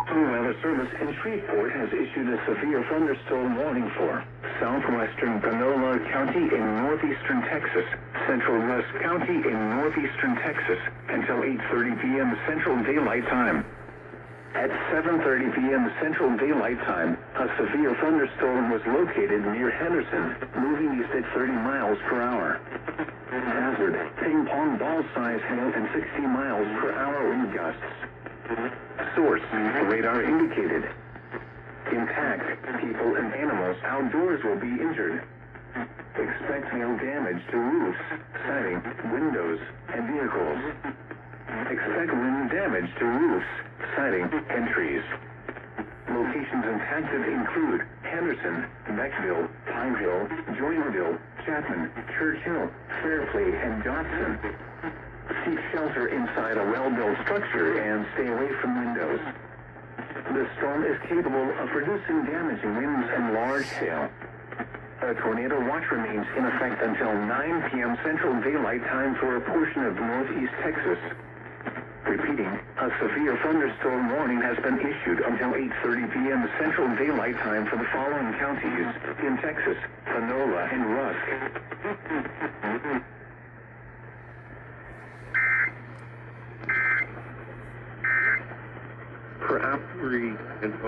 The Weather Service in Shreveport has issued a severe thunderstorm warning for southwestern Panola County in northeastern Texas, central Rusk County in northeastern Texas, until 8:30 p.m. Central Daylight Time. At 7:30 p.m. Central Daylight Time, a severe thunderstorm was located near Henderson, moving east at 30 miles per hour. Hazard, ping pong ball size hail and 60 miles per hour wind gusts. Source, radar indicated. Impact, people and animals outdoors will be injured. Expect hail damage to roofs, siding, windows, and vehicles. Expect wind damage to roofs, siding, and trees. Locations impacted include Henderson, Beckville, Pine Hill, Joinville, Chapman, Churchill, Fairplay, and Dotson. Seek shelter inside a well-built structure and stay away from windows. The storm is capable of producing damaging winds and large hail. A tornado watch remains in effect until 9 p.m. Central Daylight Time for a portion of northeast Texas. Repeating, a severe thunderstorm warning has been issued until 8:30 p.m. Central Daylight Time for the following counties in Texas: Panola and Rusk.